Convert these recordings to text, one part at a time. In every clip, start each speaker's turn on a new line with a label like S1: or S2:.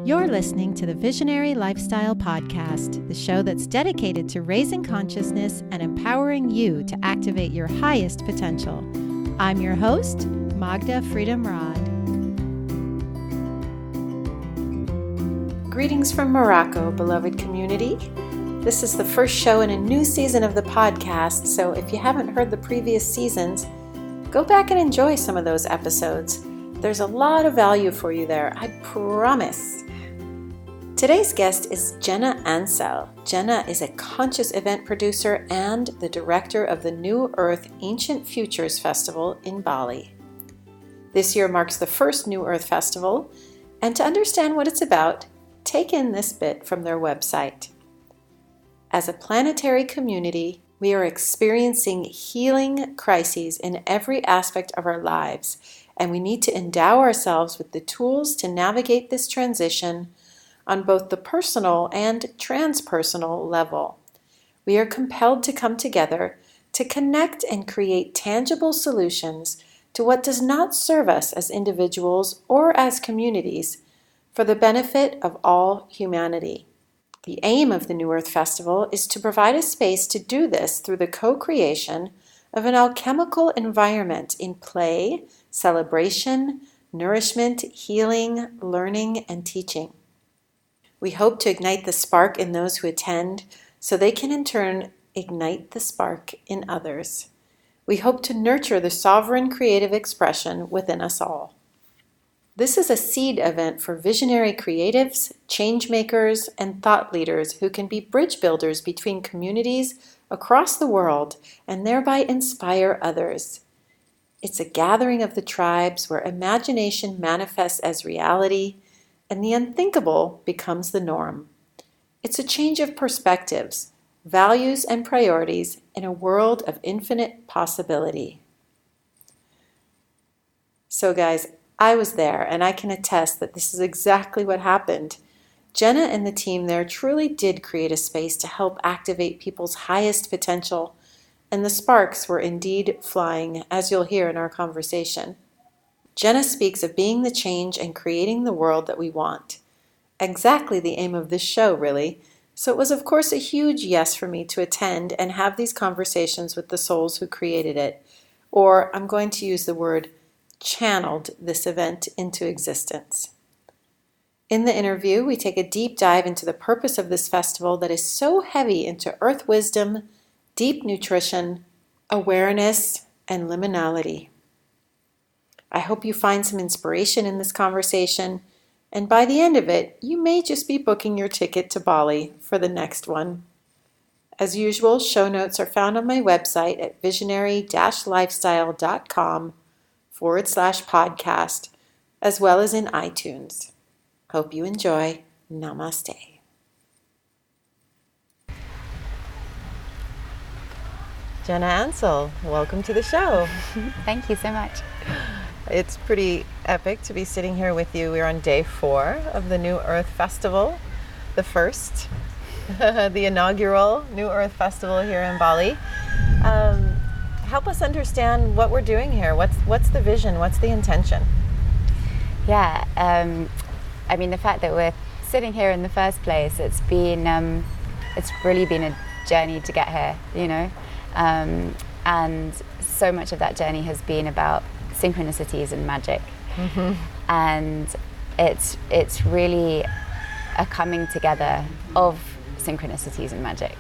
S1: You're listening to the Visionary Lifestyle Podcast, the show that's dedicated to raising consciousness and empowering you to activate your highest potential. I'm your host, Magda Freedom Rod. Greetings from Morocco, beloved community. This is the first show in a new season of the podcast, so if you haven't heard the previous seasons, go back and enjoy some of those episodes. There's a lot of value for you there, I promise. Today's guest is Jenna Ansell. Jenna is a conscious event producer and the director of the NewEarth Ancient Futures Festival in Bali. This year marks the first NewEarth Festival, and to understand what it's about, take in this bit from their website. As a planetary community, we are experiencing healing crises in every aspect of our lives, and we need to endow ourselves with the tools to navigate this transition on both the personal and transpersonal level. We are compelled to come together to connect and create tangible solutions to what does not serve us as individuals or as communities for the benefit of all humanity. The aim of the NewEarth Festival is to provide a space to do this through the co-creation of an alchemical environment in play, celebration, nourishment, healing, learning, and teaching. We hope to ignite the spark in those who attend so they can in turn ignite the spark in others. We hope to nurture the sovereign creative expression within us all. This is a seed event for visionary creatives, change makers, and thought leaders who can be bridge builders between communities across the world and thereby inspire others. It's a gathering of the tribes where imagination manifests as reality and the unthinkable becomes the norm. It's a change of perspectives, values, and priorities in a world of infinite possibility. So guys, I was there and I can attest that this is exactly what happened. Jenna and the team there truly did create a space to help activate people's highest potential, and the sparks were indeed flying, as you'll hear in our conversation. Jenna speaks of being the change and creating the world that we want. Exactly the aim of this show, really. So it was, of course, a huge yes for me to attend and have these conversations with the souls who created it. Or I'm going to use the word channeled this event into existence. In the interview, we take a deep dive into the purpose of this festival that is so heavy into earth wisdom, deep nutrition, awareness, and liminality. I hope you find some inspiration in this conversation, and by the end of it, you may just be booking your ticket to Bali for the next one. As usual, show notes are found on my website at visionary-lifestyle.com/podcast, as well as in iTunes. Hope you enjoy. Namaste. Jenna Ansell, welcome to the show.
S2: Thank you so much.
S1: It's pretty epic to be sitting here with you. We're on day 4 of the NewEarth Festival, the first, the inaugural NewEarth Festival here in Bali. Help us understand what we're doing here. What's the vision? What's the intention?
S2: Yeah, I mean, the fact that we're sitting here in the first place, it's really been a journey to get here, you know, and so much of that journey has been about synchronicities and magic. Mm-hmm. And it's really a coming together of synchronicities and magic.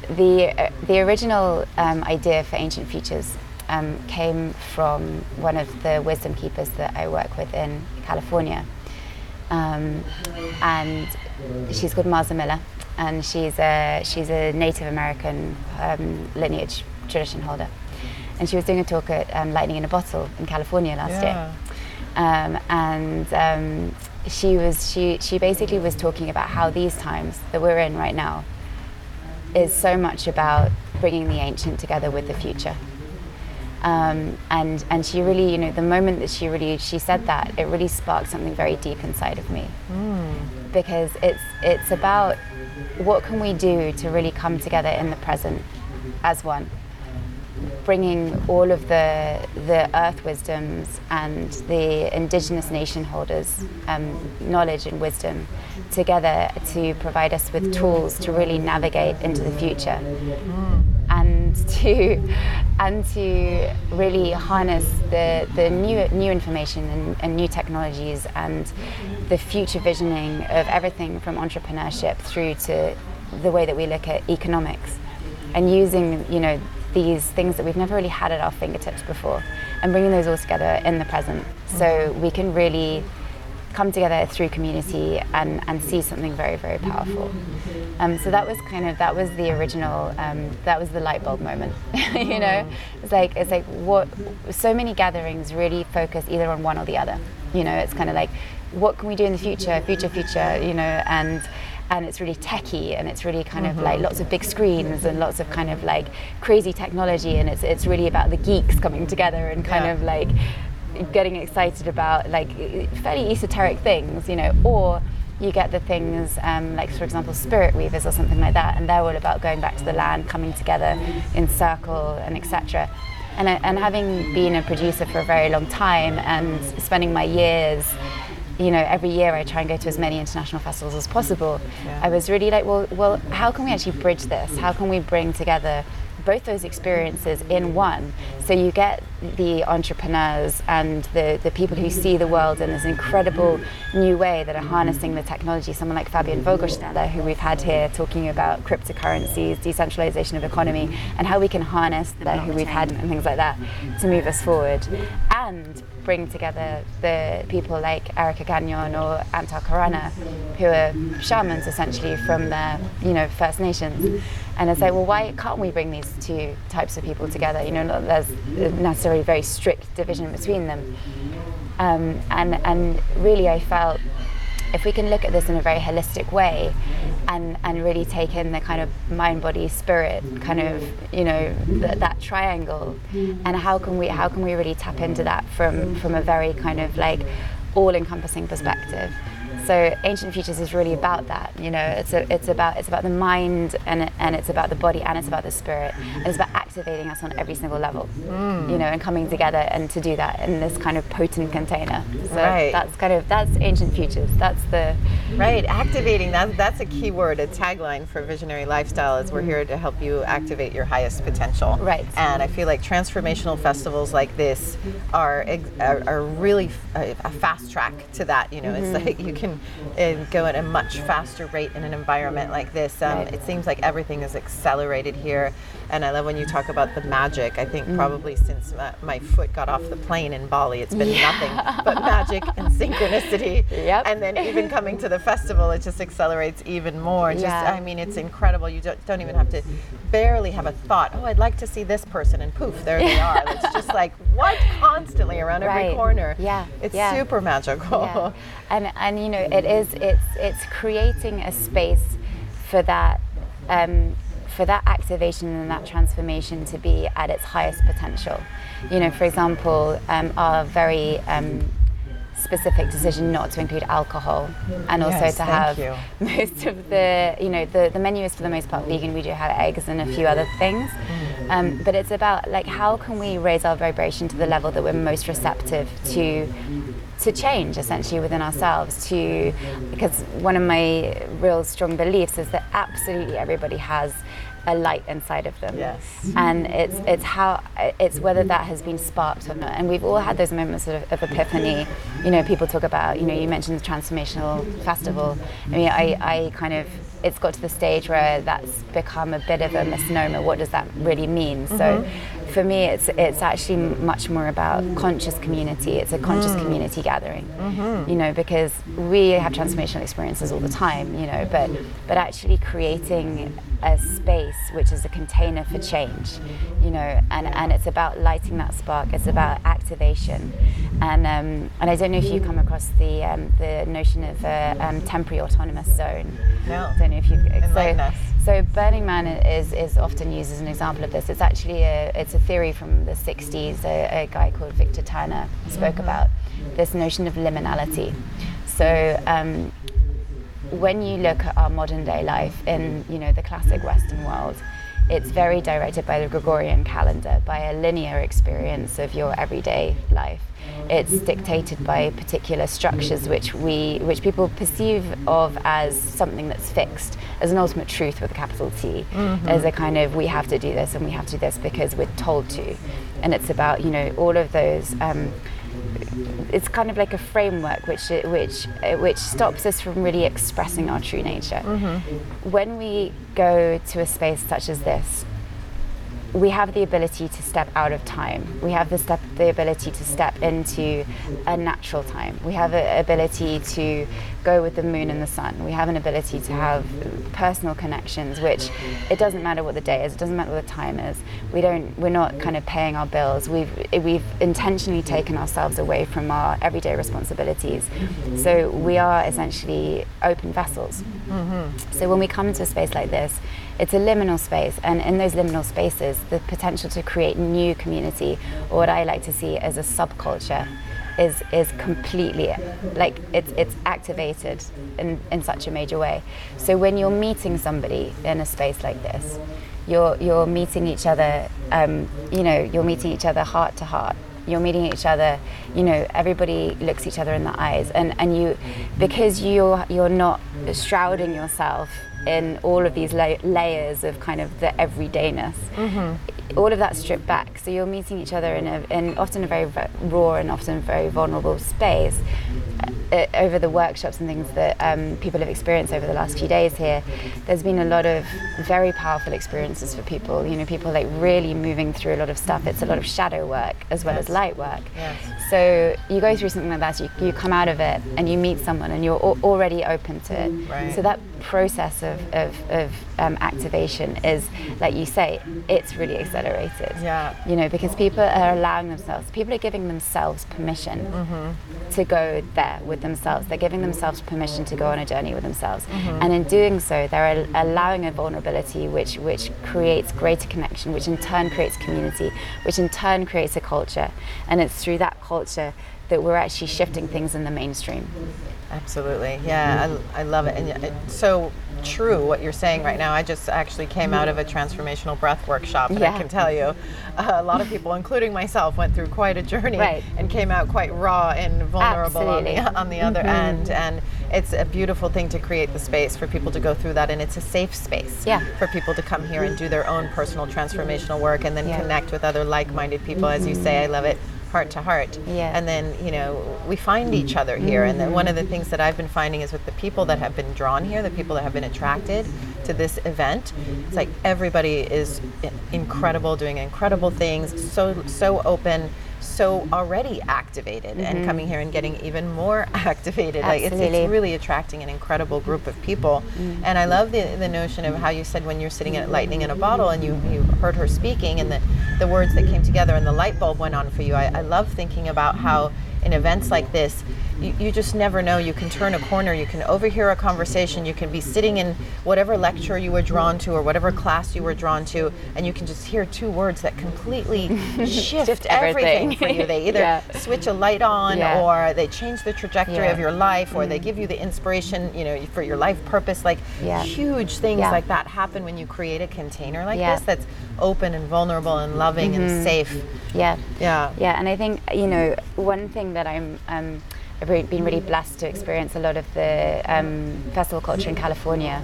S2: The original idea for Ancient Futures came from one of the wisdom keepers that I work with in California, and she's called Marza Miller, and she's a Native American lineage tradition holder. And she was doing a talk at Lightning in a Bottle in California last year. She basically was talking about how these times that we're in right now is so much about bringing the ancient together with the future. And she really, you know, the moment that she said that, it really sparked something very deep inside of me. Because it's about what can we do to really come together in the present as one. bringing all of the earth wisdoms and the indigenous nation holders' knowledge and wisdom together to provide us with tools to really navigate into the future, and to really harness the new information and new technologies and the future visioning of everything from entrepreneurship through to the way that we look at economics, and using, you know, these things that we've never really had at our fingertips before, and bringing those all together in the present, so we can really come together through community and see something very, very powerful. So that was the original, that was the light bulb moment. You know, it's like what so many gatherings really focus either on one or the other. You know, it's kind of like, what can we do in the future, you know, and it's really techy, and it's really kind of like lots of big screens and lots of kind of like crazy technology, and it's really about the geeks coming together and kind of like getting excited about like fairly esoteric things, you know. Or you get the things like, for example, spirit weavers or something like that, and they're all about going back to the land, coming together in circle, and etc. And having been a producer for a very long time and spending my years, you know, every year I try and go to as many international festivals as possible. I was really like, well, how can we actually bridge this? How can we bring together both those experiences in one? So you get the entrepreneurs and the people who see the world in this incredible new way that are harnessing the technology. Someone like Fabian Vogelsteller, who we've had here talking about cryptocurrencies, decentralization of economy, and how we can harness that, who we've had, and things like that, to move us forward. And bring together the people like Erica Gagnon or Antar Karana, who are shamans essentially from the, you know, First Nations. And it's like, well, why can't we bring these two types of people together? You know, there's necessarily very strict division between them. And really I felt, if we can look at this in a very holistic way and really take in the kind of mind, body, spirit kind of, you know, that triangle, and how can we really tap into that from a very kind of like all-encompassing perspective. So Ancient Futures is really about that, you know. It's about the mind, and it's about the body, and it's about the spirit, and it's about activating us on every single level, you know, and coming together and to do that in this kind of potent container. So that's Ancient Futures. That's the
S3: activating. That's a key word, a tagline for Visionary Lifestyle. Is we're here to help you activate your highest potential.
S2: Right.
S3: And I feel like transformational festivals like this are really a fast track to that. You know, it's like you can go at a much faster rate in an environment like this. It seems like everything is accelerated here, and I love when you talk about the magic. I think probably since my foot got off the plane in Bali, it's been nothing but magic and synchronicity. And then even coming to the festival, it just accelerates even more. I mean, it's incredible. You don't even have to barely have a thought, oh, I'd like to see this person, and poof, there they are. It's just like, what? Constantly around every corner. It's super magical.
S2: And you know, it's creating a space for that activation and that transformation to be at its highest potential. You know, for example, our very specific decision not to include alcohol, and also to have most of the menu is for the most part vegan. We do have eggs and a few other things, but it's about like, how can we raise our vibration to the level that we're most receptive to change essentially within ourselves, because one of my real strong beliefs is that absolutely everybody has a light inside of them. And it's whether that has been sparked or not. And we've all had those moments of epiphany. You know, people talk about, you know, you mentioned the Transformational Festival. I mean, I kind of, it's got to the stage where that's become a bit of a misnomer. What does that really mean? So for me, it's actually much more about conscious community. It's a conscious community gathering, you know, because we have transformational experiences all the time, you know, but actually creating a space which is a container for change, you know, and it's about lighting that spark. It's about activation, and I don't know if you come across the notion of a temporary autonomous zone.
S3: No.
S2: I don't know if you've.
S3: Enlighten us.
S2: So Burning Man is often used as an example of this. It's actually a theory from the 60s. A guy called Victor Turner spoke about this notion of liminality. So when you look at our modern day life in, you know, the classic Western world, it's very directed by the Gregorian calendar, by a linear experience of your everyday life. It's dictated by particular structures which people perceive of as something that's fixed, as an ultimate truth with a capital T, as a kind of, we have to do this and we have to do this because we're told to. And it's about, you know, all of those, it's kind of like a framework which stops us from really expressing our true nature. When we go to a space such as this, we have the ability to step out of time. We have the ability to step into a natural time. We have an ability to go with the moon and the sun. We have an ability to have personal connections, which it doesn't matter what the day is, it doesn't matter what the time is. We're not kind of paying our bills. We've intentionally taken ourselves away from our everyday responsibilities. So we are essentially open vessels. So when we come to a space like this, it's a liminal space, and in those liminal spaces, the potential to create new community, or what I like to see as a subculture, is completely, like, it's activated in such a major way. So when you're meeting somebody in a space like this, you're meeting each other, you're meeting each other heart to heart. You're meeting each other, everybody looks each other in the eyes, and you, because you're not shrouding yourself in all of these layers of kind of the everydayness. All of that stripped back. So you're meeting each other in often a very raw and often very vulnerable space. Over the workshops and things that people have experienced over the last few days here, there's been a lot of very powerful experiences for people. People like really moving through a lot of stuff. It's a lot of shadow work as well as light work. So you go through something like that, you come out of it and you meet someone and you're already open to it.
S3: Right.
S2: So that process of activation is, like you say, it's really accelerated. Because people are giving themselves permission to go there with themselves. They're giving themselves permission to go on a journey with themselves. And in doing so, they're allowing a vulnerability which creates greater connection, which in turn creates community, which in turn creates a culture. And it's through that culture that we're actually shifting things in the mainstream.
S3: Absolutely. Yeah, I love it. And it's so true what you're saying right now. I just actually came out of a transformational breath workshop, and I can tell you a lot of people, including myself, went through quite a journey and came out quite raw and vulnerable on the other end. And it's a beautiful thing to create the space for people to go through that, and it's a safe space for people to come here and do their own personal transformational work and then connect with other like-minded people, as you say. I love it. Heart to heart. And then, we find each other here. And then one of the things that I've been finding is with the people that have been drawn here, the people that have been attracted to this event, it's like everybody is incredible, doing incredible things, so open, so already activated, and coming here and getting even more activated. Like it's really attracting an incredible group of people. And I love the notion of how you said when you're sitting at lightning in a bottle and you heard her speaking and the words that came together and the light bulb went on for you. I love thinking about how in events like this, you just never know. You can turn a corner, you can overhear a conversation, you can be sitting in whatever lecture you were drawn to or whatever class you were drawn to, and you can just hear two words that completely shift everything for you. They either switch a light on or they change the trajectory of your life, or they give you the inspiration, for your life purpose. Like huge things like that happen when you create a container like this that's open and vulnerable and loving and safe. And I think, one thing that I've been really blessed to experience a lot of the festival culture in California.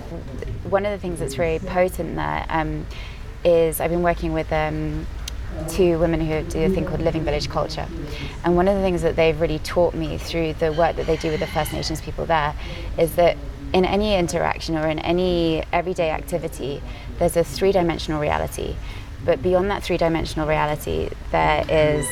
S3: One of the things that's very potent there is I've been working with two women who do a thing called Living Village Culture. And one of the things that they've really taught me through the work that they do with the First Nations people there is that in any interaction or in any everyday activity, there's a three-dimensional reality. But beyond that three-dimensional reality, there is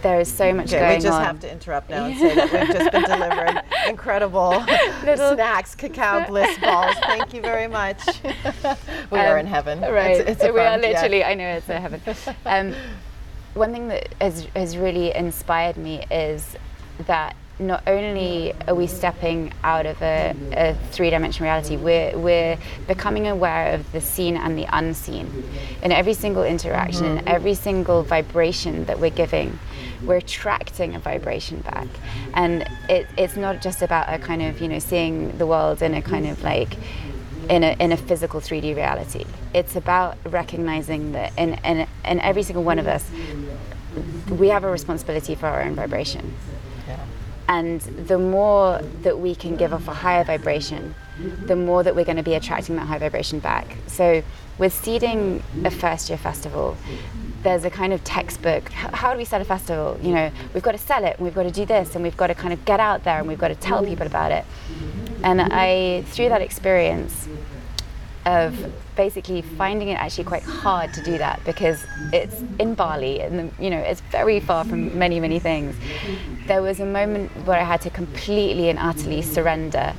S3: there is so much going on. We just have to interrupt now and say that we've just been delivered incredible snacks, cacao bliss balls. Thank you very much. We are in heaven.
S2: Right.
S3: It's
S2: we are literally, I know it's a heaven. One thing that has really inspired me is that not only are we stepping out of a three-dimensional reality, we're becoming aware of the seen and the unseen. In every single interaction, in every single vibration that we're giving, we're attracting a vibration back. And it's not just about a kind of, seeing the world in a kind of like in a physical 3D reality. It's about recognizing that in every single one of us, we have a responsibility for our own vibration.
S3: Yeah.
S2: And the more that we can give off a higher vibration, the more that we're going to be attracting that high vibration back. So with seeding a first year festival, there's a kind of textbook, how do we sell a festival? You know, we've got to sell it, and we've got to do this, and we've got to kind of get out there, and we've got to tell people about it. And through that experience of basically finding it actually quite hard to do that, because it's in Bali, and it's very far from many, many things. There was a moment where I had to completely and utterly surrender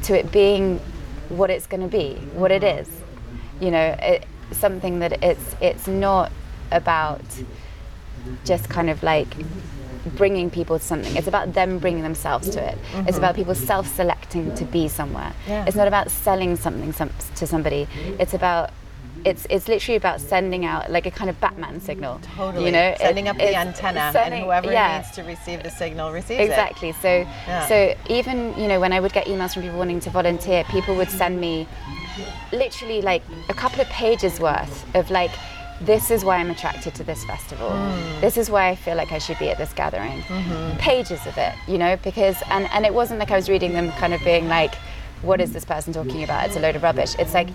S2: to it being what it's going to be, what it is. Something that it's not about just kind of like bringing people to something. It's about them bringing themselves to it. It's about people self-selecting to be somewhere. Yeah. It's not about selling something to somebody. It's literally about sending out like a kind of Batman signal.
S3: Totally. Sending up the antenna, and whoever needs to receive the signal receives
S2: exactly.
S3: it.
S2: Exactly. So even when I would get emails from people wanting to volunteer, people would send me literally like a couple of pages worth of like, this is why I'm attracted to this festival. This is why I feel like I should be at this gathering. Pages of it, because, and it wasn't like I was reading them kind of being like, what is this person talking about? It's a load of rubbish. It's like,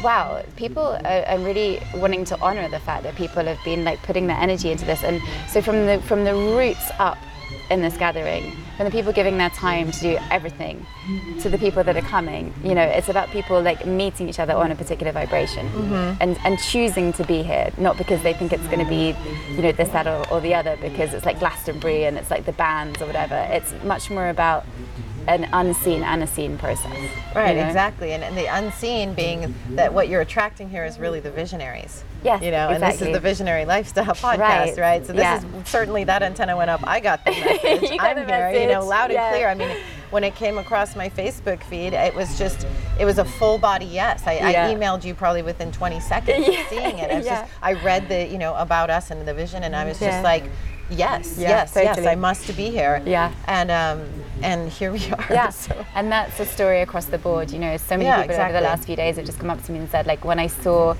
S2: wow, people are really wanting to honor the fact that people have been like putting their energy into this. And so from the roots up in this gathering, from the people giving their time to do everything, to the people that are coming, it's about people like meeting each other on a particular vibration and choosing to be here, not because they think it's going to be, this, that, or the other, because it's like Glastonbury and it's like the bands or whatever. It's much more about an unseen and a seen process.
S3: Right, exactly. And the unseen being that what you're attracting here is really the visionaries.
S2: Yes,
S3: and this is the Visionary Lifestyle podcast, right? So this is certainly, that antenna went up. I got the message. I'm here,
S2: message.
S3: Loud and clear. I mean, when it came across my Facebook feed, it was a full body yes. I emailed you probably within 20 seconds of seeing it. I read the, about us and the vision, and I was just like, yes, I must be here. Yeah. And here we are.
S2: Yeah. So. And that's a story across the board. So many people over the last few days have just come up to me and said, like, when I saw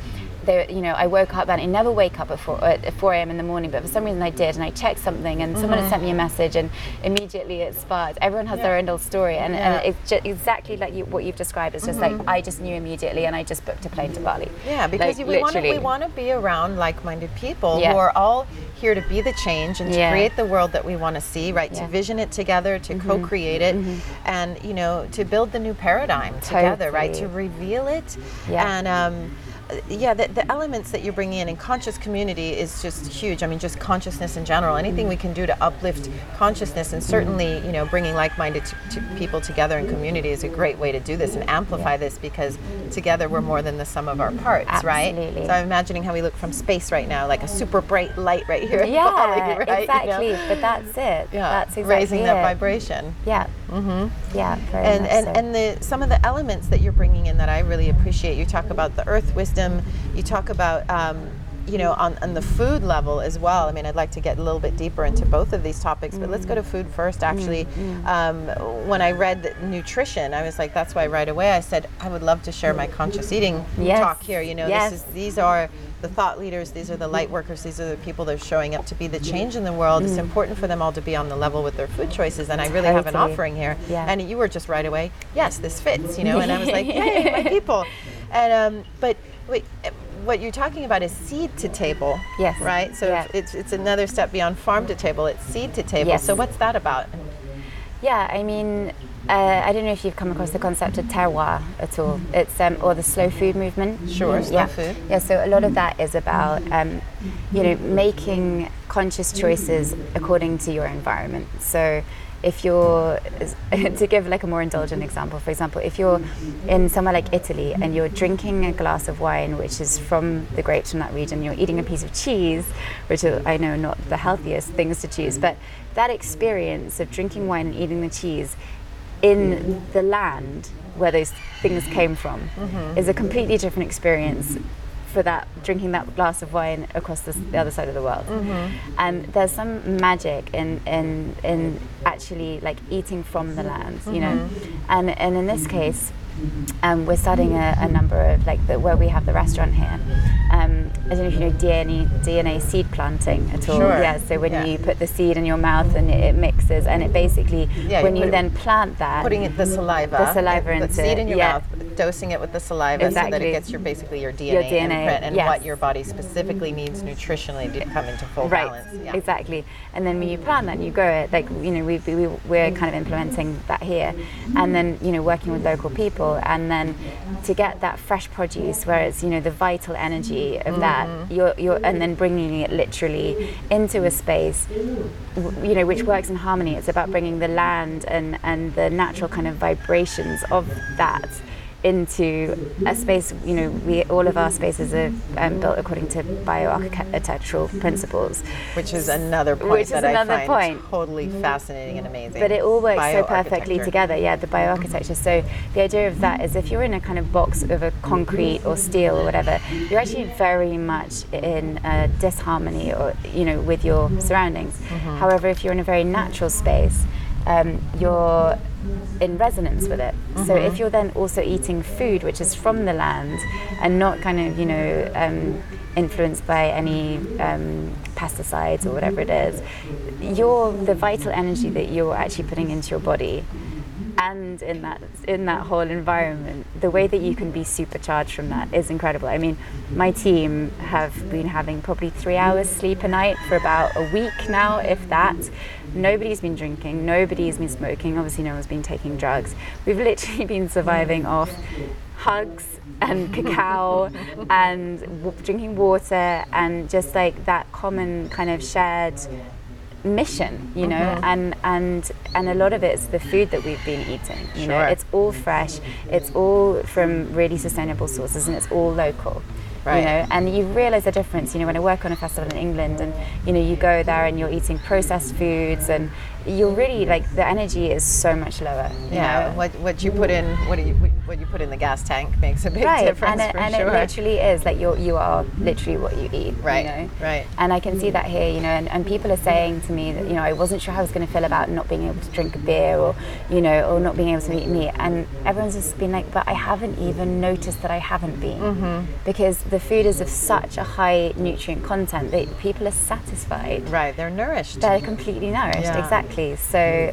S2: I woke up, and I never wake up at 4 a.m. in the morning, but for some reason I did, and I checked something, and someone had sent me a message, and immediately it sparked. Everyone has their own little story, and it's just exactly like what you've described. It's just like, I just knew immediately, and I just booked a plane to Bali.
S3: Yeah, because we want to be around like-minded people who are all here to be the change and to create the world that we want to see, right? To vision it together, to co-create it, and to build the new paradigm together, right? To reveal it, and the elements that you're bringing in conscious community is just huge. I mean, just consciousness in general. Anything we can do to uplift consciousness, and certainly, bringing like-minded people together in community is a great way to do this and amplify this, because together we're more than the sum of our parts,
S2: Absolutely.
S3: right? So I'm imagining how we look from space right now, like a super bright light right here in Bali, right?
S2: Exactly. But that's it. Yeah. That's exactly
S3: raising that vibration.
S2: Yeah. Yeah. Very much so.
S3: And some of the elements that you're bringing in that I really appreciate. You talk about the earth wisdom. You talk about, on the food level as well. I mean, I'd like to get a little bit deeper into both of these topics, but let's go to food first, actually. When I read nutrition, I was like, that's why right away I said, I would love to share my conscious eating talk here. These are the thought leaders, these are the light workers, these are the people that are showing up to be the change in the world. It's important for them all to be on the level with their food choices, and I really have an offering here. Yeah. And you were just right away, yes, this fits, and I was like, yay, my people. And but wait, what you're talking about is seed to table,
S2: yes,
S3: right? So it's another step beyond farm to table. It's seed to table.
S2: Yes.
S3: So what's that about?
S2: Yeah, I mean, I don't know if you've come across the concept of terroir at all. It's or the slow food movement.
S3: Sure, slow food.
S2: Yeah, so a lot of that is about making conscious choices according to your environment. So if you're, to give like a more indulgent example, for example, if you're in somewhere like Italy and you're drinking a glass of wine which is from the grapes from that region, you're eating a piece of cheese, which are, I know, not the healthiest things to choose, but that experience of drinking wine and eating the cheese in the land where those things came from is a completely different experience for that, drinking that glass of wine across the other side of the world. And there's some magic in actually like eating from the land, and in this case, we're starting a number of where we have the restaurant here. I don't know if you know DNA seed planting at all.
S3: Sure.
S2: Yeah. So when you put the seed in your mouth and it mixes, and it basically when you then plant that,
S3: putting the saliva into the seed in your mouth, dosing it with the saliva so that it gets your DNA imprint and what your body specifically needs nutritionally to come into full balance. Yeah.
S2: Exactly. And then when you plant that and you grow it, we're kind of implementing that here, and then working with local people, and then to get that fresh produce where it's the vital energy of that, you're and then bringing it literally into a space which works in harmony. It's about bringing the land and the natural kind of vibrations of that into a space. All of our spaces are built according to bioarchitectural principles,
S3: which is another point I find totally fascinating and amazing.
S2: But it all works so perfectly together. Yeah, the bioarchitecture. So the idea of that is, if you're in a kind of box of a concrete or steel or whatever, you're actually very much in disharmony with your surroundings. However, if you're in a very natural space, you're in resonance with it. So if you're then also eating food which is from the land and not kind of influenced by any pesticides or whatever it is, the vital energy that you're actually putting into your body, and in that whole environment, the way that you can be supercharged from that is incredible. I mean, my team have been having probably 3 hours sleep a night for about a week now, if that. Nobody's been drinking, nobody's been smoking, obviously no one's been taking drugs. We've literally been surviving off hugs and cacao and drinking water, and just that common kind of shared mission, and a lot of it's the food that we've been eating. It's all fresh, it's all from really sustainable sources, and it's all local. Right. And you realize the difference, when I work on a festival in England, and you go there and you're eating processed foods, and you're really the energy is so much lower.
S3: What you put in the gas tank makes a big difference.
S2: And it literally is you are literally what you eat.
S3: Right. Right.
S2: And I can see that here, and people are saying to me that I wasn't sure how I was going to feel about not being able to drink a beer, or or not being able to eat meat, and everyone's just been like, but I haven't even noticed that I haven't been, because the food is of such a high nutrient content that people are satisfied.
S3: Right, they're nourished.
S2: They're completely nourished, exactly. So,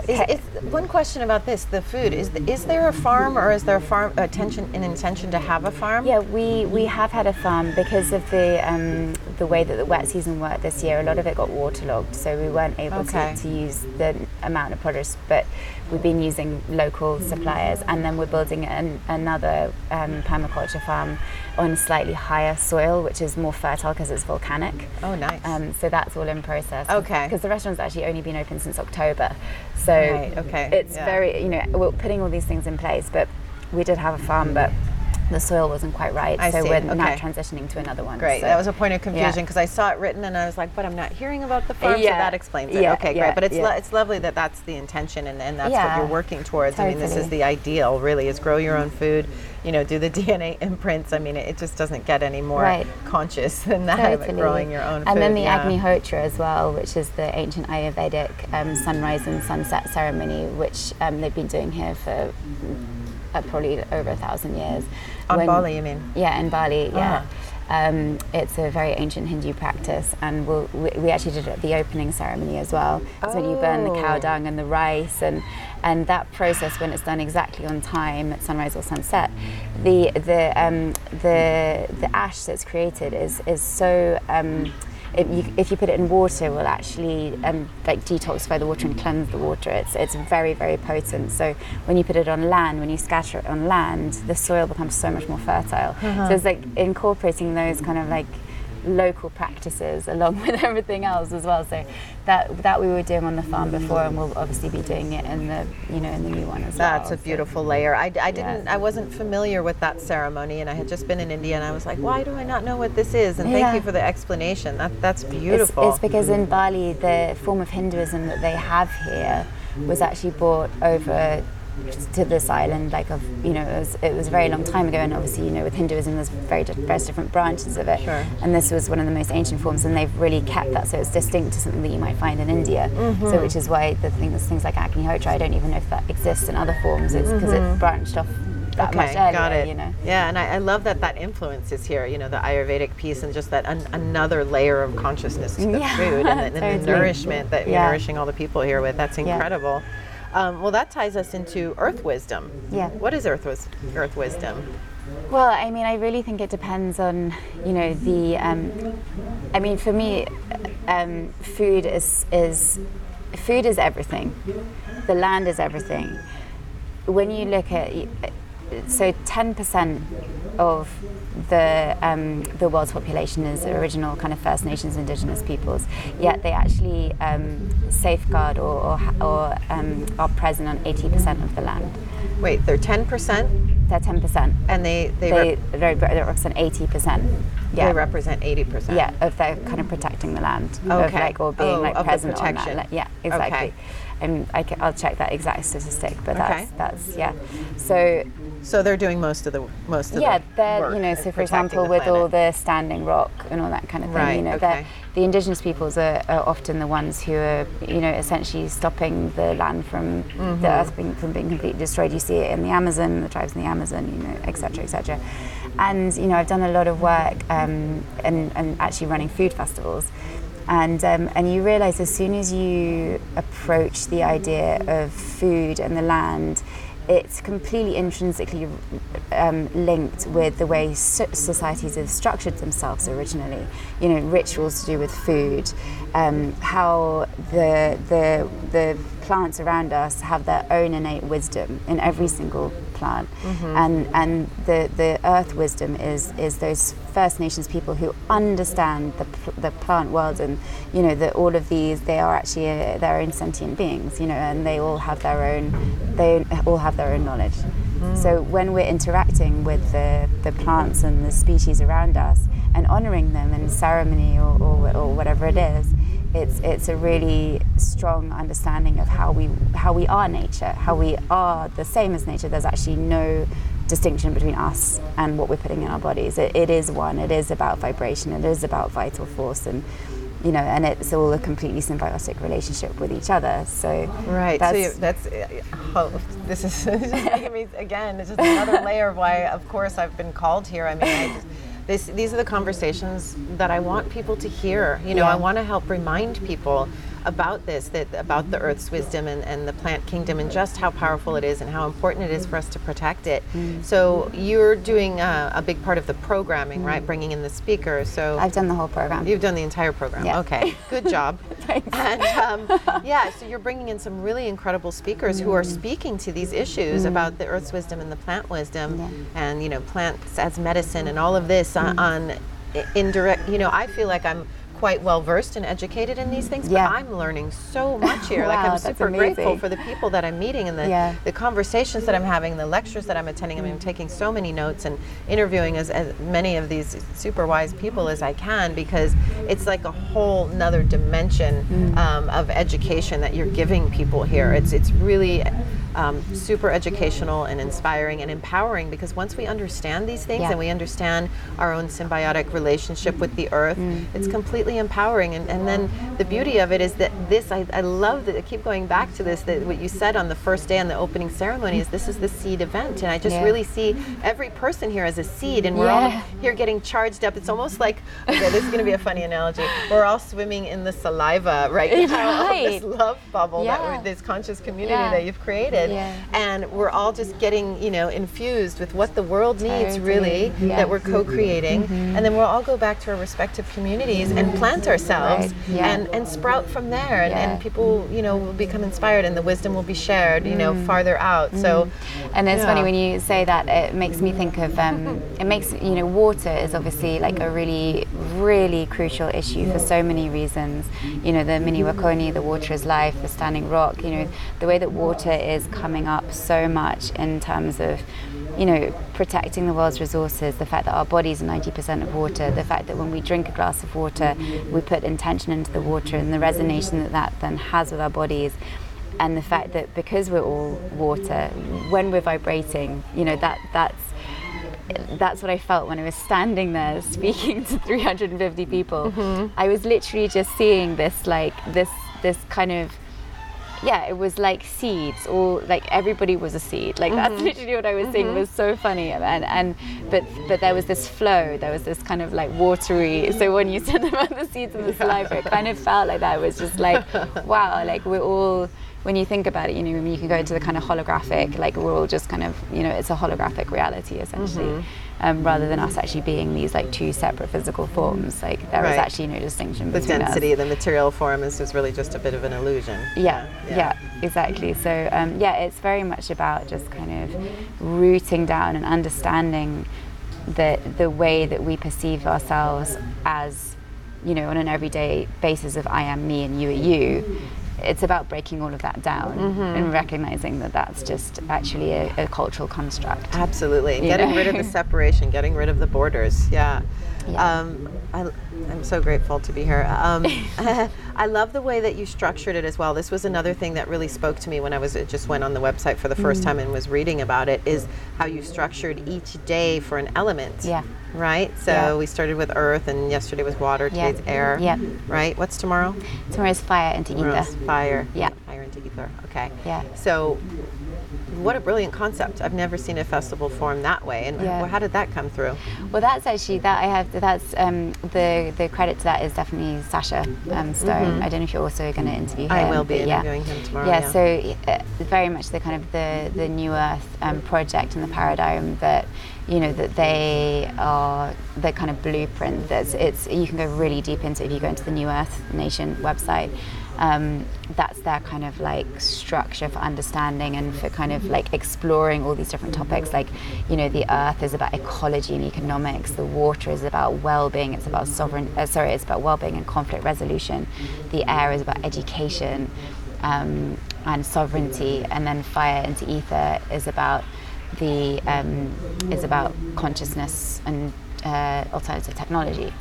S3: one question about this: the food is there a farm, or is there an intention to have a farm?
S2: Yeah, we have had a farm because of the way that the wet season worked this year. A lot of it got waterlogged, so we weren't able to use the amount of produce, but we've been using local suppliers, and then we're building another permaculture farm on slightly higher soil, which is more fertile because it's volcanic.
S3: Oh, nice.
S2: So that's all in process.
S3: Okay.
S2: Because the restaurant's actually only been open since October. So it's very, we're putting all these things in place, but we did have a farm, but the soil wasn't quite right, we're now transitioning to another one.
S3: Great, that was a point of confusion because I saw it written and I was like, but I'm not hearing about the farm, so that explains it. Okay, great, but it's lovely that that's the intention and that's what you're working towards.
S2: Totally.
S3: I mean, this is the ideal, really, is grow your own food, do the DNA imprints. I mean, it just doesn't get any more conscious than that, but growing your own food.
S2: And then the Agnihotra as well, which is the ancient Ayurvedic sunrise and sunset ceremony, which they've been doing here for probably over 1,000 years.
S3: On Bali, you mean?
S2: Yeah, in Bali, yeah. It's a very ancient Hindu practice, and we actually did it at the opening ceremony as well. It's when you burn the cow dung and the rice, and that process, when it's done exactly on time at sunrise or sunset, the ash that's created is so. If you put it in water, it will actually detoxify the water and cleanse the water. It's very, very potent. So when you put it on land, when you scatter it on land, the soil becomes so much more fertile. So it's incorporating those kind of local practices along with everything else as well. So that we were doing on the farm before, and we'll obviously be doing it in the in the new one as well.
S3: That's a beautiful layer. I wasn't familiar with that ceremony, and I had just been in India, and I was like, why do I not know what this is? And thank you for the explanation. That's beautiful.
S2: It's because in Bali, the form of Hinduism that they have here was actually brought over to this island, it was a very long time ago, and obviously with Hinduism there's various different branches of it, and this was one of the most ancient forms, and they've really kept that, so it's distinct to something that you might find in India. So which is why things like Agnihotra, I don't even know if that exists in other forms. It's because it branched off that much earlier,
S3: got it.
S2: you know.
S3: Yeah, and I love that influence is here, you know, the Ayurvedic piece and just that another layer of consciousness to the food and the nourishment that you're nourishing all the people here with. That's incredible. Well, that ties us into earth wisdom.
S2: Yeah.
S3: What is earth wisdom?
S2: Well, I mean, I really think it depends on, you know, the, I mean, for me, food is everything. The land is everything. When you look at, so 10% of the world's population is original kind of First Nations, Indigenous peoples, yet they actually safeguard or are present on 80% of the land.
S3: Wait, they're 10%?
S2: They're 10%.
S3: And they
S2: represent 80%. Yeah.
S3: They represent 80%.
S2: Yeah, of their kind of protecting the land.
S3: Okay.
S2: Of like, or being like present on
S3: protection.
S2: that. Yeah, exactly.
S3: Okay.
S2: And I'll check that exact statistic, but that's yeah.
S3: So they're doing most of the
S2: they're,
S3: work,
S2: you know, so for example, with all the standing rock and all that kind of thing,
S3: right,
S2: you know, the indigenous peoples are often the ones who are, you know, essentially stopping the land from the earth from being completely destroyed. You see it in the Amazon, the tribes in the Amazon, you know, et cetera, et cetera. And, you know, I've done a lot of work and actually running food festivals. And you realize as soon as you approach the idea of food and the land, it's completely intrinsically linked with the way societies have structured themselves originally. You know, rituals to do with food, how the plants around us have their own innate wisdom in every single plant, and the earth wisdom is those First Nations people who understand the plant world, and you know that all of these, they are actually their own sentient beings, you know, and they all have their own knowledge. So when we're interacting with the plants and the species around us and honoring them in ceremony or whatever it is, it's a really strong understanding of how we are nature, how we are the same as nature. There's actually no distinction between us and what we're putting in our bodies. It is one. It is about vibration. It is about vital force, and you know, and it's all a completely symbiotic relationship with each other. So
S3: right. This is making me again. It's just another layer of why, of course, I've been called here. I mean, these are the conversations that I want people to hear. You know, I want to help remind people about this, about the earth's wisdom and the plant kingdom, and just how powerful it is and how important it is for us to protect it. So you're doing a big part of the programming, right? Bringing in the speakers. So
S2: I've done the whole program.
S3: You've done the entire program.
S2: Yeah.
S3: Okay, good job.
S2: Thanks.
S3: And so you're bringing in some really incredible speakers who are speaking to these issues about the earth's wisdom and the plant wisdom, and you know, plants as medicine and all of this on indirect. You know, I feel like I'm quite well versed and educated in these things, but I'm learning so much here. Like, I'm super grateful for the people that I'm meeting and the conversations that I'm having, the lectures that I'm attending. I mean, I'm taking so many notes and interviewing as many of these super wise people as I can, because it's like a whole nother dimension of education that you're giving people here. It's really super educational and inspiring and empowering, because once we understand these things and we understand our own symbiotic relationship with the earth, it's completely empowering. And then the beauty of it is that I love that I keep going back to this, that what you said on the first day on the opening ceremony is this is the seed event, and I just really see every person here as a seed, and we're all here getting charged up. It's almost like, okay, this is going to be a funny analogy, we're all swimming in the saliva right now of this love bubble, this conscious community that you've created. And we're all just getting, you know, infused with what the world needs, really, that we're co-creating. And then we'll all go back to our respective communities and plant ourselves and sprout from there. And people, you know, will become inspired, and the wisdom will be shared, you know, farther out. So,
S2: and it's funny when you say that, it makes me think of, you know, water is obviously like a really, really crucial issue for so many reasons. You know, the mini wakoni, the water is life, the standing rock, you know, the way that water is coming up so much in terms of, you know, protecting the world's resources, the fact that our bodies are 90% of water, the fact that when we drink a glass of water, we put intention into the water and the resonance that then has with our bodies, and the fact that because we're all water, when we're vibrating, you know, that's what I felt when I was standing there speaking to 350 people. I was literally just seeing this, like, this kind of it was like seeds, all like everybody was a seed. Like that's literally what I was saying. Was so funny, but there was this flow. There was this kind of like watery. So when you said about the seeds and the saliva, it kind of felt like that. It was just like, wow, like we're all. When you think about it, you know, you can go into the kind of holographic, like we're all just kind of, you know, it's a holographic reality essentially, rather than us actually being these like two separate physical forms. Like there is actually no distinction between
S3: the density,
S2: us.
S3: the material form is just really just a bit of an illusion.
S2: Yeah, exactly. So it's very much about just kind of rooting down and understanding the way that we perceive ourselves as, you know, on an everyday basis of I am me and you are you. It's about breaking all of that down and recognizing that that's just actually a cultural construct.
S3: Absolutely. Getting rid of the separation, getting rid of the borders. Yeah. I'm so grateful to be here. I love the way that you structured it as well. This was another thing that really spoke to me when I just went on the website for the first time and was reading about it, is how you structured each day for an element. Yeah. Right? So we started with earth, and yesterday was water, today's air. Yeah. Right? What's tomorrow?
S2: Tomorrow's fire into ether.
S3: Tomorrow's fire.
S2: Yeah.
S3: Fire into ether. Okay.
S2: Yeah.
S3: So what a brilliant concept. I've never seen a festival form that way. And how did that come through?
S2: Well, that's actually, the credit to that is definitely Sasha Stone. I don't know if you're also going to interview him.
S3: I will be interviewing him tomorrow.
S2: Yeah, so very much the kind of the New Earth project and the paradigm that, you know, that they are the kind of blueprint. You can go really deep into it if you go into the New Earth Nation website. That's their kind of like structure for understanding and for kind of like exploring all these different topics. Like, you know, the earth is about ecology and economics. The water is about well-being. It's about it's about well-being and conflict resolution. The air is about education and sovereignty. And then fire into ether is about consciousness and alternative technology.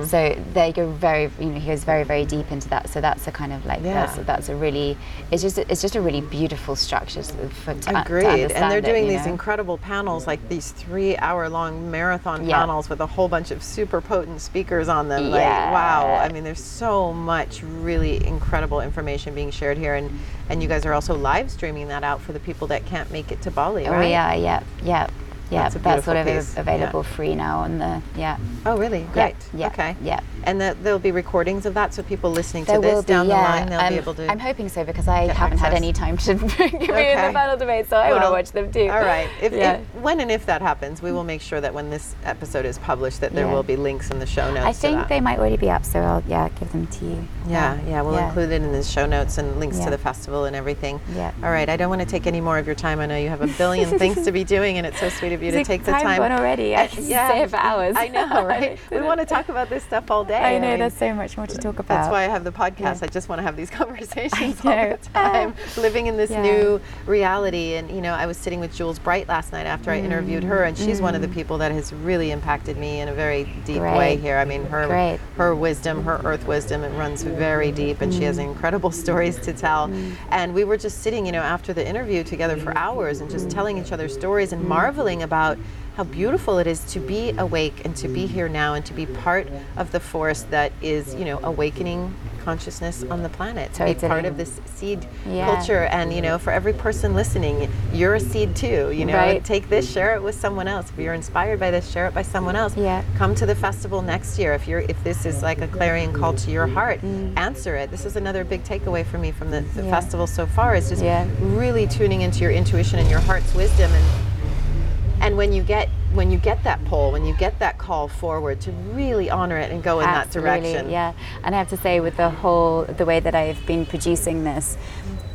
S2: So they go he goes very, very deep into that. So that's a kind of like that's a really it's just a really beautiful structure to
S3: Agreed. And they're doing these incredible panels, like these 3-hour-long marathon panels with a whole bunch of super potent speakers on them. Like, wow. I mean, there's so much really incredible information being shared here, and you guys are also live streaming that out for the people that can't make it to Bali, right?
S2: Yeah, that's sort of available free now on the,
S3: Oh, really? Great.
S2: Yeah.
S3: Okay.
S2: Yeah.
S3: And there'll be recordings of that, so people listening to this down the line, they'll be able to...
S2: I'm hoping so, because I haven't had any time to be in the panel debate, so I want to watch them too.
S3: All right. When and if that happens, we will make sure that when this episode is published, that there will be links in the show notes.
S2: I think they might already be up, so I'll give them to you.
S3: We'll include it in the show notes and links to the festival and everything. Yeah. All right. I don't want to take any more of your time. I know you have a billion things to be doing, and it's so sweet of you to take the time.
S2: Gone already. I can stay here for hours.
S3: I know, right? We want to talk about this stuff all day.
S2: I know, there's so much more to talk about.
S3: That's why I have the podcast. I just want to have these conversations all the time. Living in this new reality. And, you know, I was sitting with Jools Bright last night after I interviewed her, and she's one of the people that has really impacted me in a very deep way here. I mean, her wisdom, her earth wisdom, it runs very deep, and she has incredible stories to tell. And we were just sitting, you know, after the interview together for hours and just telling each other stories and marveling about how beautiful it is to be awake and to be here now and to be part of the force that is, you know, awakening consciousness on the planet, to be part of this seed culture. And, you know, for every person listening, you're a seed too, you know. Take this, share it with someone else. If you're inspired by this, share it by someone else. Come to the festival next year. If this is like a clarion call to your heart, answer it. This is another big takeaway for me from the festival so far, is just really tuning into your intuition and your heart's wisdom. And when you get that pull, when you get that call forward, to really honor it and go in that direction.
S2: Yeah, and I have to say, with the way that I've been producing this,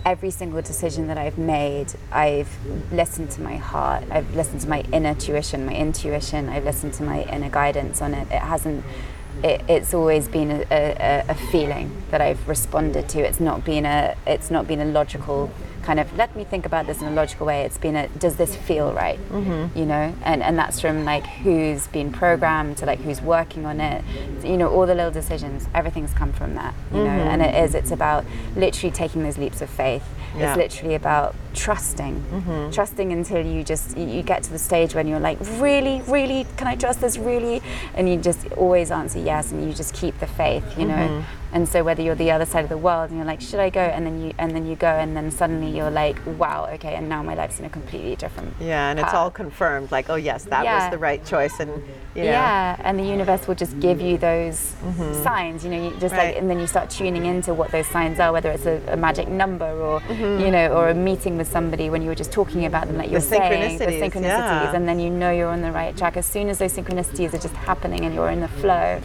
S2: every single decision that I've made, I've listened to my heart, I've listened to my inner intuition, I've listened to my inner guidance on it. It's always been a feeling that I've responded to. It's not been a logical kind of, let me think about this in a logical way. It's been does this feel right? You know, and that's from like who's been programmed to like who's working on it. You know, all the little decisions, everything's come from that. You know, and it's about literally taking those leaps of faith. It's literally about trusting until you get to the stage when you're like, really, can I trust this, really? And you just always answer yes, and you just keep the faith, you know. And so whether you're the other side of the world and you're like, should I go? And then you go, and then suddenly you're like, wow, okay, and now my life's in a completely different
S3: and it's all confirmed, like, oh yes, that was the right choice. And
S2: and the universe will just give you those signs, you just like, and then you start tuning into what those signs are, whether it's a magic number or or a meeting with somebody when you were just talking about them, like you're saying, the synchronicities, and then you're on the right track. As soon as those synchronicities are just happening and you're in the flow,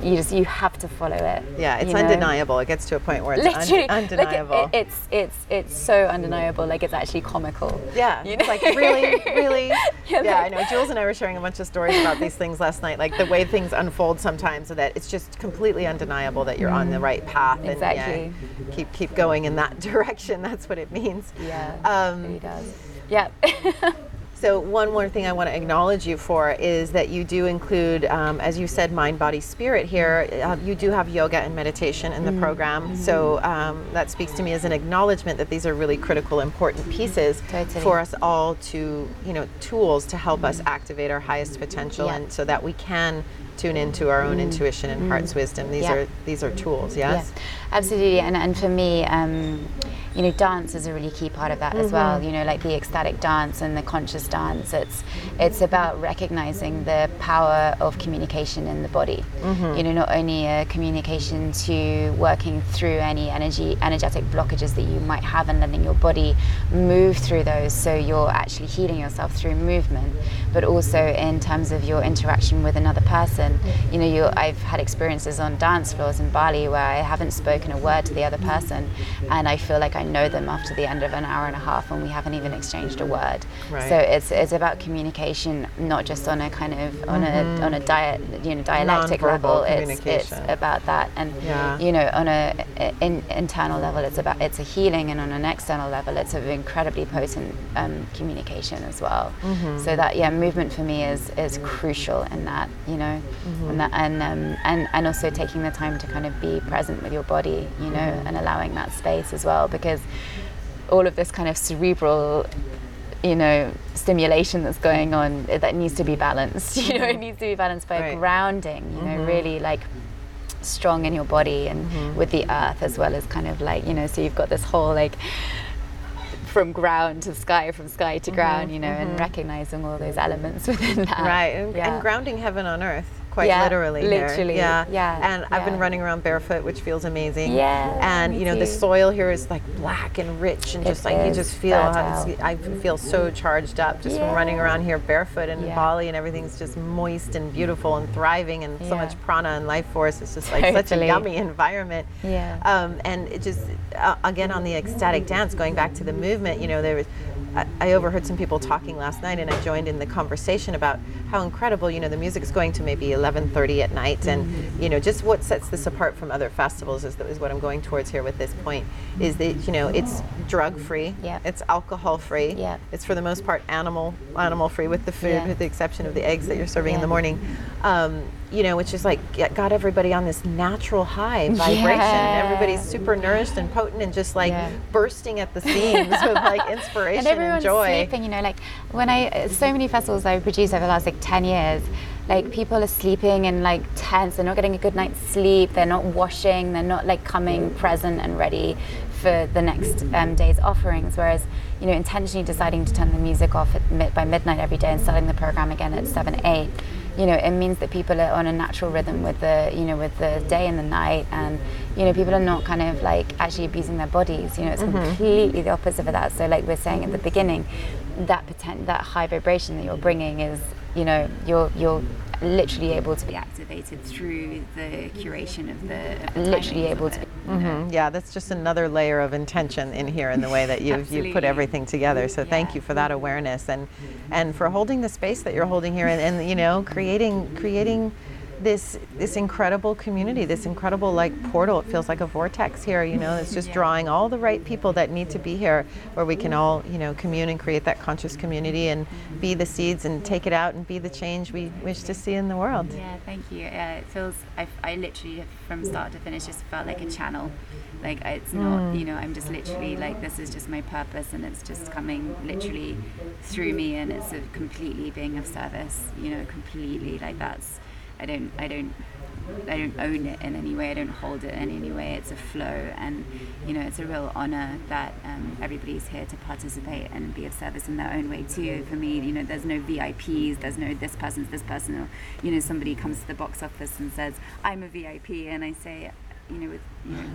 S2: you have to follow it.
S3: It's undeniable. It gets to a point where it's undeniable.
S2: Like it's so undeniable, like it's actually comical.
S3: It's like really I know Jools and I were sharing a bunch of stories about these things last night, like the way things unfold sometimes, so that it's just completely undeniable that you're on the right path.
S2: Exactly.
S3: And keep going in that direction. That's what it means.
S2: It really does.
S3: So one more thing I want to acknowledge you for is that you do include, as you said, mind, body, spirit here. You do have yoga and meditation in the program. So that speaks to me as an acknowledgement that these are really critical, important pieces for us all to, tools to help us activate our highest potential, and so that we can tune into our own intuition and heart's wisdom. These are tools. Yes,
S2: absolutely. And for me, dance is a really key part of that as well. Like the ecstatic dance and the conscious dance. It's about recognizing the power of communication in the body. Not only a communication to working through any energetic blockages that you might have, and letting your body move through those, so you're actually healing yourself through movement, but also in terms of your interaction with another person. I've had experiences on dance floors in Bali where I haven't spoken a word to the other person, and I feel like I know them after the end of an hour and a half, and we haven't even exchanged a word. So it's about communication, not just on a kind of on a dialectic level. It's about that, and on a internal level, it's a healing, and on an external level, it's an incredibly potent communication as well. So that movement for me is crucial in that, and also taking the time to kind of be present with your body, and allowing that space as well, because all of this kind of cerebral stimulation that's going on, that needs to be balanced. It needs to be balanced by grounding, really like strong in your body and with the earth, as well as kind of like, so you've got this whole like from ground to sky, from sky to ground, and recognizing all those elements within that.
S3: And grounding heaven on earth. Quite literally here. And I've been running around barefoot, which feels amazing. And the soil here is like black and rich, and just like you just feel I feel so charged up just from running around here barefoot in Bali, and everything's just moist and beautiful and thriving, and so much prana and life force. It's just like such a yummy environment. And it just again, on the ecstatic dance, going back to the movement, there was I overheard some people talking last night, and I joined in the conversation about how incredible, the music's going to maybe 11:30 at night, and just what sets this apart from other festivals is what I'm going towards here with this point, is that it's drug free, it's alcohol free, it's for the most part animal free with the food, with the exception of the eggs that you're serving in the morning. Which is like got everybody on this natural high vibration. Everybody's super nourished and potent, and just like bursting at the seams with like inspiration and joy.
S2: Sleeping, like when so many festivals I've produced over the last like 10 years, like people are sleeping in like tents, they're not getting a good night's sleep, they're not washing, they're not like coming present and ready for the next day's offerings. Whereas, intentionally deciding to turn the music off by midnight every day and starting the program again at 7-8, it means that people are on a natural rhythm with the day and the night, and people are not kind of like actually abusing their bodies. It's completely the opposite of that. So like we're saying at the beginning, that high vibration that you're bringing is, you're literally able to be activated through the curation of the literally able to
S3: that's just another layer of intention in here, in the way that you've put everything together. So thank you for that awareness, and for holding the space that you're holding here, and creating this incredible community, this incredible like portal. It feels like a vortex here, it's just drawing all the right people that need to be here, where we can all commune and create that conscious community, and be the seeds and take it out and be the change we wish to see in the world.
S2: Thank you. It feels, I literally from start to finish just felt like a channel. Like it's not, I'm just literally like, this is just my purpose, and it's just coming literally through me, and it's completely being of service, completely like that's, I don't own it in any way. I don't hold it in any way. It's a flow, and it's a real honor that everybody's here to participate and be of service in their own way too. For me, there's no VIPs. There's no this person's this person, or somebody comes to the box office and says I'm a VIP, and I say,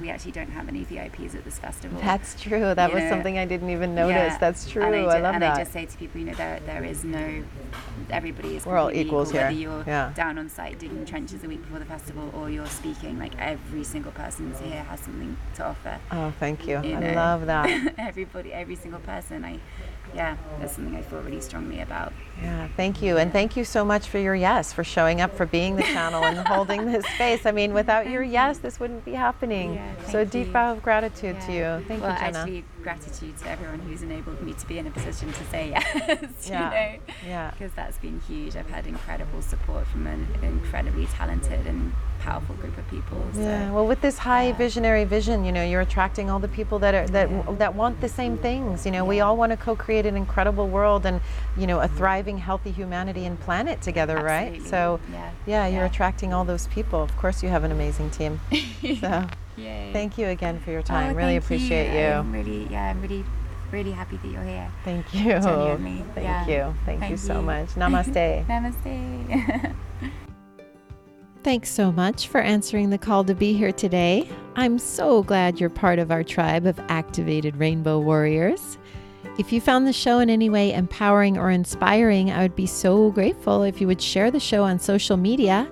S2: we actually don't have any VIPs at this festival.
S3: That's true. That was something I didn't even notice. Yeah. That's true. I love that.
S2: And I just say to people, there is no, everybody is
S3: we're all equals
S2: equal,
S3: here.
S2: Whether you're down on site digging trenches a week before the festival or you're speaking, like every single person here has something to offer.
S3: Oh, thank you. I love that.
S2: Every single person. That's something I feel really strongly about.
S3: Yeah, thank you. And thank you so much for your yes, for showing up, for being the channel and holding this space. I mean, without your yes, this wouldn't be happening. So a deep bow of gratitude to you. Thank you, Jenna.
S2: Actually, gratitude to everyone who's enabled me to be in a position to say yes, because that's been huge. I've had incredible support from an incredibly talented and powerful group of people.
S3: Well, with this high visionary vision, you're attracting all the people that want the same things. We all want to co-create an incredible world and a thriving, healthy humanity and planet together. Absolutely. Right? So you're attracting all those people. Of course you have an amazing team. So thank you again for your time. Really appreciate you.
S2: I'm really happy that you're here.
S3: Thank you.
S2: Genuinely.
S3: Thank you so much. Namaste.
S2: Namaste.
S1: Thanks so much for answering the call to be here today. I'm so glad you're part of our tribe of activated rainbow warriors. If you found the show in any way empowering or inspiring, I would be so grateful if you would share the show on social media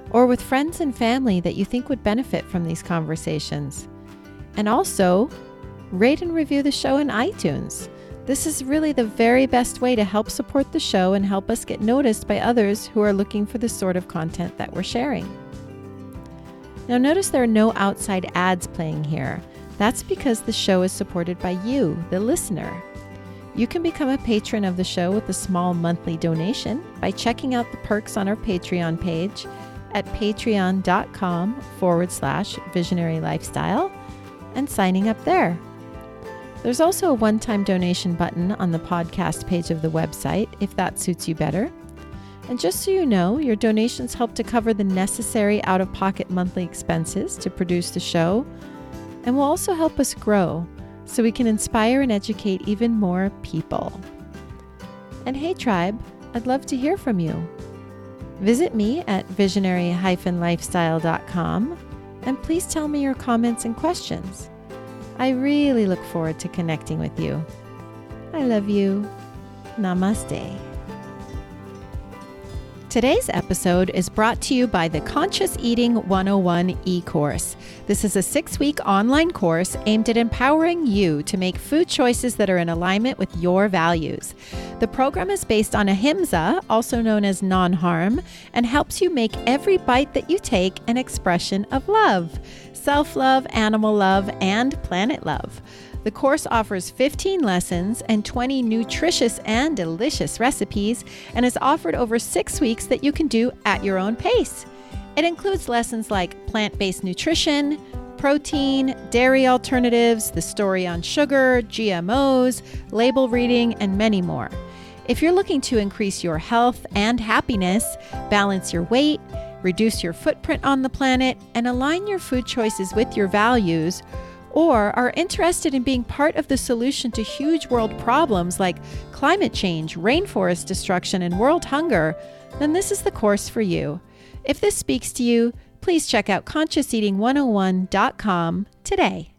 S1: or with friends and family that you think would benefit from these conversations. And also, rate and review the show in iTunes. This is really the very best way to help support the show and help us get noticed by others who are looking for the sort of content that we're sharing. Now notice there are no outside ads playing here. That's because the show is supported by you, the listener. You can become a patron of the show with a small monthly donation by checking out the perks on our Patreon page at patreon.com/visionary lifestyle and signing up there. There's also a one-time donation button on the podcast page of the website if that suits you better. And just so you know, your donations help to cover the necessary out-of-pocket monthly expenses to produce the show and will also help us grow so we can inspire and educate even more people. And hey tribe, I'd love to hear from you. Visit me at visionary-lifestyle.com and please tell me your comments and questions. I really look forward to connecting with you. I love you. Namaste. Today's episode is brought to you by the Conscious Eating 101 e-course. This is a 6-week online course aimed at empowering you to make food choices that are in alignment with your values. The program is based on ahimsa, also known as non-harm, and helps you make every bite that you take an expression of love, self-love, animal love, and planet love. The course offers 15 lessons and 20 nutritious and delicious recipes and is offered over 6 weeks that you can do at your own pace. It includes lessons like plant-based nutrition, protein, dairy alternatives, the story on sugar, GMOs, label reading, and many more. If you're looking to increase your health and happiness, balance your weight, reduce your footprint on the planet, and align your food choices with your values, or are interested in being part of the solution to huge world problems like climate change, rainforest destruction, and world hunger, then this is the course for you. If this speaks to you, please check out consciouseating101.com today.